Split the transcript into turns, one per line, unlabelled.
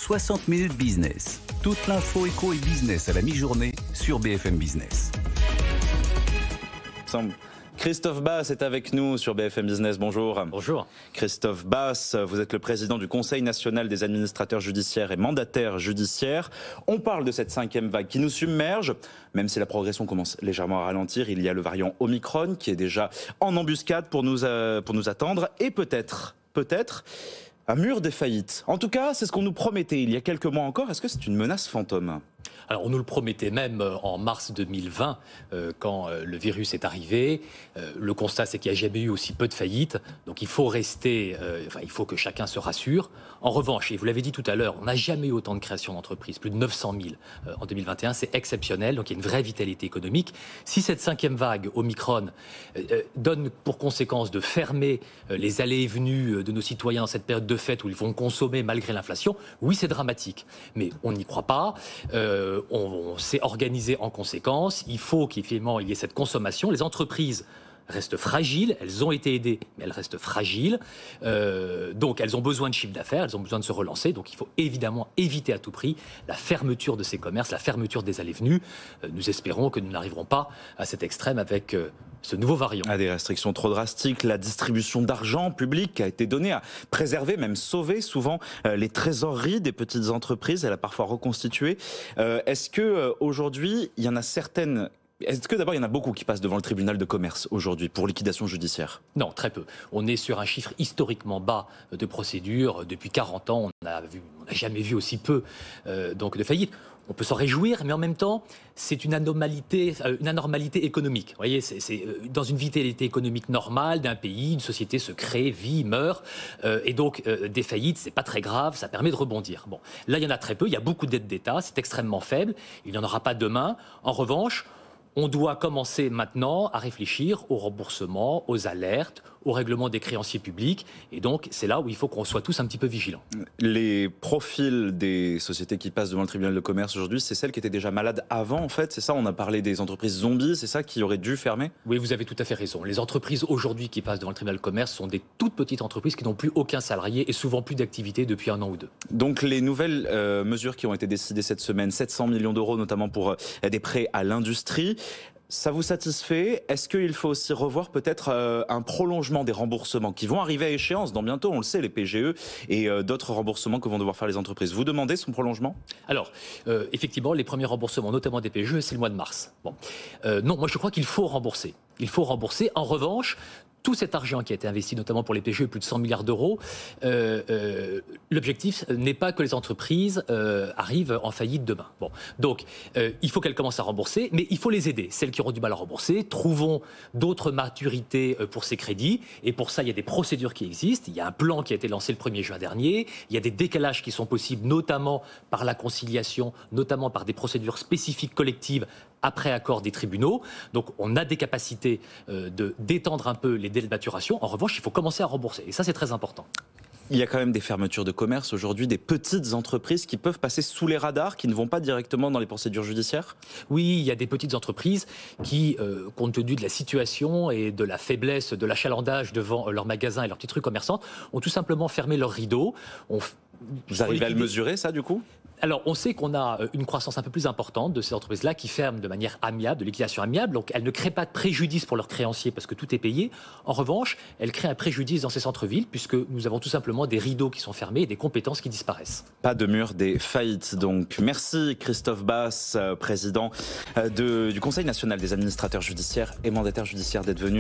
60 minutes business. Toute l'info éco et business à la mi-journée sur BFM Business.
Christophe Basse est avec nous sur BFM Business. Bonjour.
Bonjour.
Christophe Basse, vous êtes le président du Conseil national des administrateurs judiciaires et mandataires judiciaires. On parle de cette 5e vague qui nous submerge. Même si la progression commence légèrement à ralentir, il y a le variant Omicron qui est déjà en embuscade pour nous attendre. Et peut-être un mur des faillites. En tout cas, c'est ce qu'on nous promettait il y a quelques mois encore. Est-ce que c'est une menace fantôme ?
Alors on nous le promettait même en mars 2020 quand le virus est arrivé. Le constat c'est qu'il n'y a jamais eu aussi peu de faillites. Donc il faut rester, il faut que chacun se rassure. En revanche, et vous l'avez dit tout à l'heure, on n'a jamais eu autant de création d'entreprises, plus de 900 000 en 2021. C'est exceptionnel, donc il y a une vraie vitalité économique. Si cette 5e vague Omicron donne pour conséquence de fermer les allées et venues de nos citoyens dans cette période de fête où ils vont consommer malgré l'inflation, oui c'est dramatique. Mais on n'y croit pas. On s'est organisé en conséquence. Il faut qu'effectivement il y ait cette consommation. Les entreprises restent fragiles, elles ont été aidées, mais elles restent fragiles. Donc elles ont besoin de chiffre d'affaires, elles ont besoin de se relancer. Donc il faut évidemment éviter à tout prix la fermeture de ces commerces, la fermeture des allées-venues. Nous espérons que nous n'arriverons pas à cet extrême avec ce nouveau variant.
À des restrictions trop drastiques, la distribution d'argent public a été donnée à préserver, même sauver souvent les trésoreries des petites entreprises. Elle a parfois reconstitué. Est-ce que aujourd'hui, il y en a certaines... Est-ce que d'abord il y en a beaucoup qui passent devant le tribunal de commerce aujourd'hui pour liquidation judiciaire ?
Non, très peu. On est sur un chiffre historiquement bas de procédures. Depuis 40 ans, on n'a jamais vu aussi peu donc de faillites. On peut s'en réjouir, mais en même temps, c'est une anormalité économique. Vous voyez, c'est dans une vitalité économique normale d'un pays, une société se crée, vit, meurt, et donc des faillites, c'est pas très grave, ça permet de rebondir. Bon, là, il y en a très peu, il y a beaucoup d'aides d'État, c'est extrêmement faible, il n'y en aura pas demain. En revanche, on doit commencer maintenant à réfléchir au remboursement, aux alertes, au règlement des créanciers publics. Et donc, c'est là où il faut qu'on soit tous un petit peu vigilants.
Les profils des sociétés qui passent devant le tribunal de commerce aujourd'hui, c'est celles qui étaient déjà malades avant, en fait. C'est ça, on a parlé des entreprises zombies, c'est ça qui aurait dû fermer ?
Oui, vous avez tout à fait raison. Les entreprises aujourd'hui qui passent devant le tribunal de commerce sont des toutes petites entreprises qui n'ont plus aucun salarié et souvent plus d'activité depuis 1 an ou 2.
Donc, les nouvelles mesures qui ont été décidées cette semaine, 700 millions d'euros notamment pour des prêts à l'industrie, ça vous satisfait ? Est-ce qu'il faut aussi revoir peut-être un prolongement des remboursements qui vont arriver à échéance dans bientôt, on le sait, les PGE et d'autres remboursements que vont devoir faire les entreprises. Vous demandez son prolongement ?
Alors, effectivement, les premiers remboursements, notamment des PGE, c'est le mois de mars. Bon. Non, moi je crois qu'il faut rembourser. Il faut rembourser. En revanche, tout cet argent qui a été investi, notamment pour les PGE, plus de 100 milliards d'euros, l'objectif n'est pas que les entreprises arrivent en faillite demain. Bon. Donc, il faut qu'elles commencent à rembourser, mais il faut les aider. Celles qui auront du mal à rembourser, trouvons d'autres maturités pour ces crédits. Et pour ça, il y a des procédures qui existent. Il y a un plan qui a été lancé le 1er juin dernier. Il y a des décalages qui sont possibles, notamment par la conciliation, notamment par des procédures spécifiques collectives après accord des tribunaux. Donc, on a des capacités d'étendre un peu les délais de maturation. En revanche, il faut commencer à rembourser. Et ça, c'est très important.
Il y a quand même des fermetures de commerce aujourd'hui, des petites entreprises qui peuvent passer sous les radars, qui ne vont pas directement dans les procédures judiciaires ?
Oui, il y a des petites entreprises qui, compte tenu de la situation et de la faiblesse de l'achalandage devant leurs magasins et leurs petites rues commerçantes, ont tout simplement fermé leurs rideaux.
Vous arrivez à le mesurer, ça, du coup ?
Alors, on sait qu'on a une croissance un peu plus importante de ces entreprises-là qui ferment de manière amiable, de liquidation amiable. Donc, elles ne créent pas de préjudice pour leurs créanciers parce que tout est payé. En revanche, elles créent un préjudice dans ces centres-villes puisque nous avons tout simplement des rideaux qui sont fermés et des compétences qui disparaissent.
Pas de mur des faillites, donc. Merci Christophe Basse, président du Conseil national des administrateurs judiciaires et mandataires judiciaires, d'être venu.